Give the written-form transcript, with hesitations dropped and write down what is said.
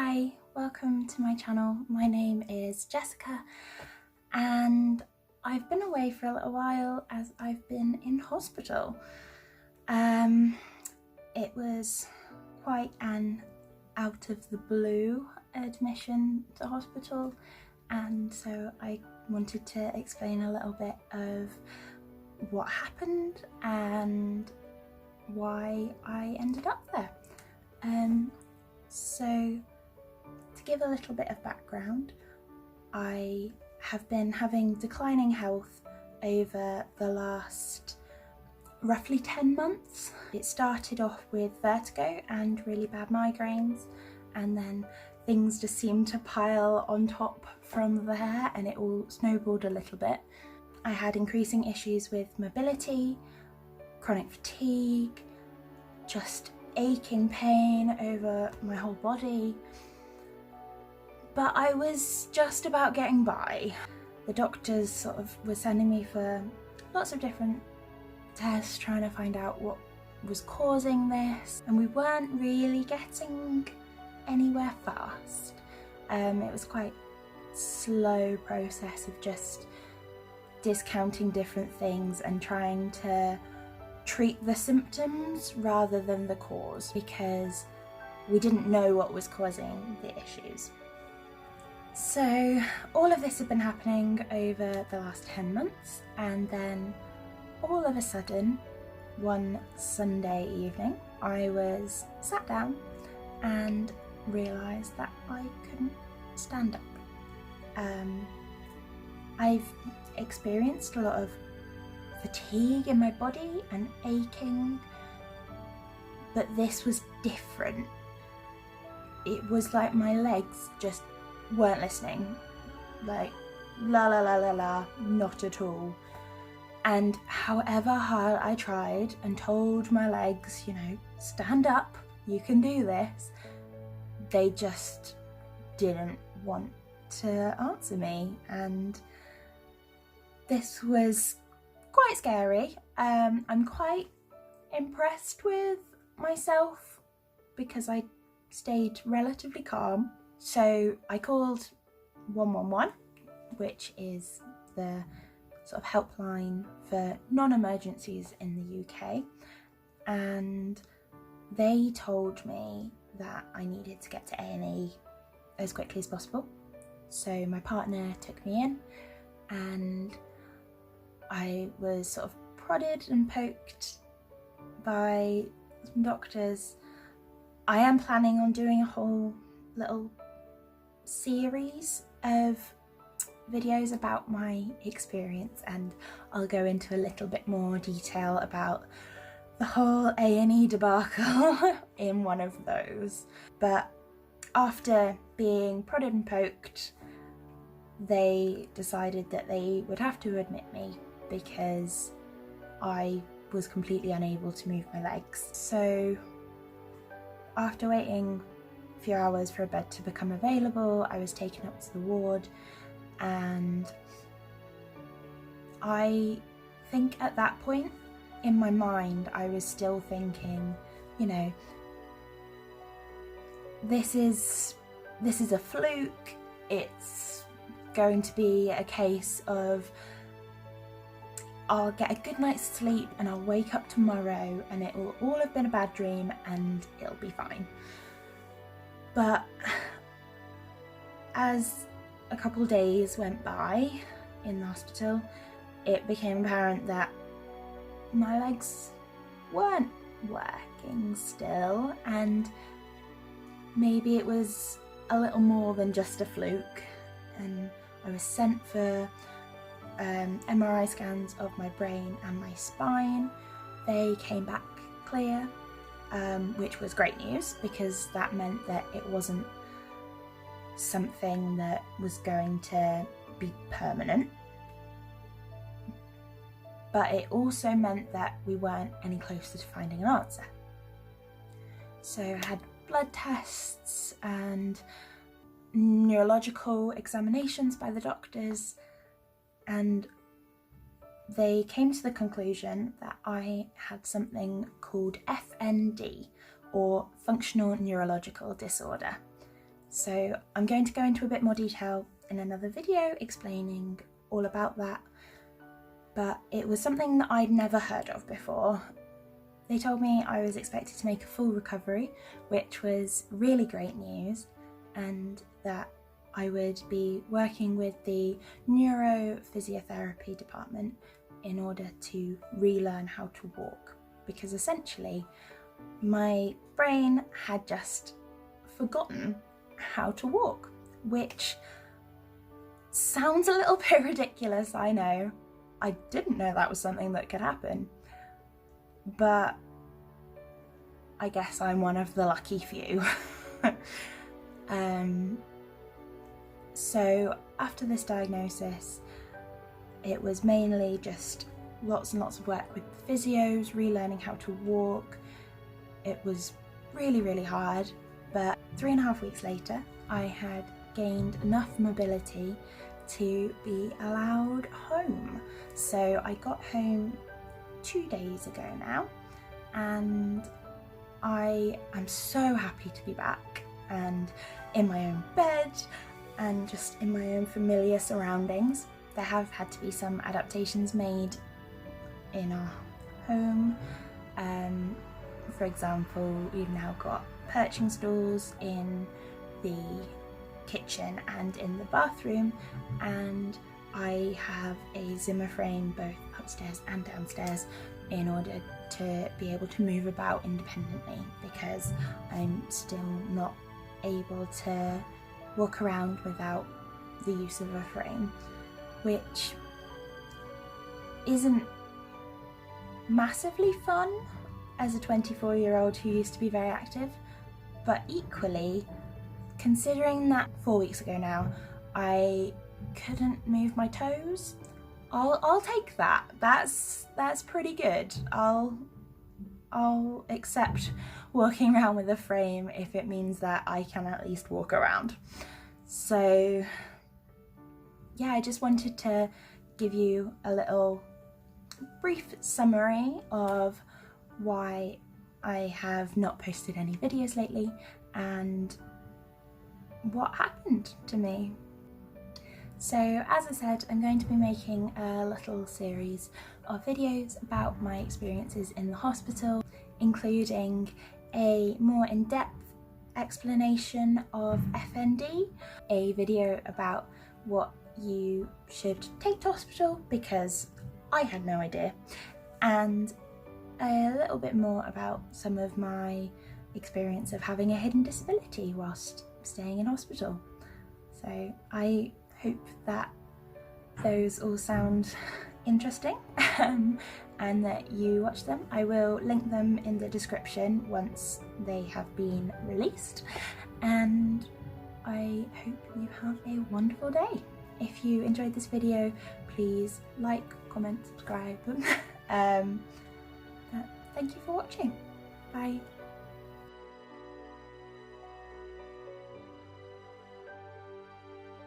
Hi, welcome to my channel. My name is Jessica and I've been away for a little while as I've been in hospital. It was quite an out of the blue admission to hospital, and so I wanted to explain a little bit of what happened and why I ended up there. So to give a little bit of background, I have been having declining health over the last roughly 10 months. It started off with vertigo and really bad migraines, and then things just seemed to pile on top from there and it all snowballed a little bit. I had increasing issues with mobility, chronic fatigue, just aching pain over my whole body. But I was just about getting by. The doctors sort of were sending me for lots of different tests, trying to find out what was causing this, and we weren't really getting anywhere fast. It was quite a slow process of just discounting different things and trying to treat the symptoms rather than the cause, because we didn't know what was causing the issues. So all of this had been happening over the last 10 months, and then all of a sudden, one Sunday evening, I was sat down and realised that I couldn't stand up. I've experienced a lot of fatigue in my body and aching, but this was different. It was like my legs just weren't listening, like la la la la la, not at all. And however hard I tried and told my legs, stand up, you can do this, they just didn't want to answer me, and this was quite scary. I'm quite impressed with myself because I stayed relatively calm. So I called 111, which is the sort of helpline for non-emergencies in the UK, and they told me that I needed to get to A&E as quickly as possible. So my partner took me in and I was sort of prodded and poked by some doctors. I am planning on doing a whole little series of videos about my experience, and I'll go into a little bit more detail about the whole A&E debacle in one of those. But after being prodded and poked, they decided that they would have to admit me because I was completely unable to move my legs. So after waiting a few hours for a bed to become available, I was taken up to the ward, and I think at that point in my mind I was still thinking, this is a fluke, it's going to be a case of I'll get a good night's sleep and I'll wake up tomorrow and it will all have been a bad dream and it'll be fine. But as a couple of days went by in the hospital, it became apparent that my legs weren't working still, and maybe it was a little more than just a fluke, and I was sent for MRI scans of my brain and my spine. They came back clear, which was great news because that meant that it wasn't something that was going to be permanent. But it also meant that we weren't any closer to finding an answer. So I had blood tests and neurological examinations by the doctors, and they came to the conclusion that I had something called FND, or Functional Neurological Disorder. So I'm going to go into a bit more detail in another video explaining all about that, but it was something that I'd never heard of before. They told me I was expected to make a full recovery, which was really great news, and that I would be working with the neurophysiotherapy department in order to relearn how to walk, because essentially my brain had just forgotten how to walk, which sounds a little bit ridiculous, I know. I didn't know that was something that could happen, but I guess I'm one of the lucky few. So after this diagnosis, it was mainly just lots and lots of work with the physios, relearning how to walk. It was really, really hard, but 3.5 weeks later, I had gained enough mobility to be allowed home. So I got home 2 days ago now, and I am so happy to be back and in my own bed and just in my own familiar surroundings. There have had to be some adaptations made in our home. For example, we've now got perching stools in the kitchen and in the bathroom, and I have a Zimmer frame both upstairs and downstairs in order to be able to move about independently, because I'm still not able to walk around without the use of a frame, which isn't massively fun as a 24-year-old who used to be very active, but equally, considering that 4 weeks ago now I couldn't move my toes, I'll take that. That's pretty good. I'll accept walking around with a frame if it means that I can at least walk around. So yeah, I just wanted to give you a little brief summary of why I have not posted any videos lately and what happened to me. So as I said, I'm going to be making a little series of videos about my experiences in the hospital, including a more in-depth explanation of FND, a video about what you should take to hospital because I had no idea, and a little bit more about some of my experience of having a hidden disability whilst staying in hospital. So I hope that those all sound interesting and that you watch them. I will link them in the description once they have been released, and I hope you have a wonderful day. If you enjoyed this video, please like, comment, subscribe. Thank you for watching. Bye.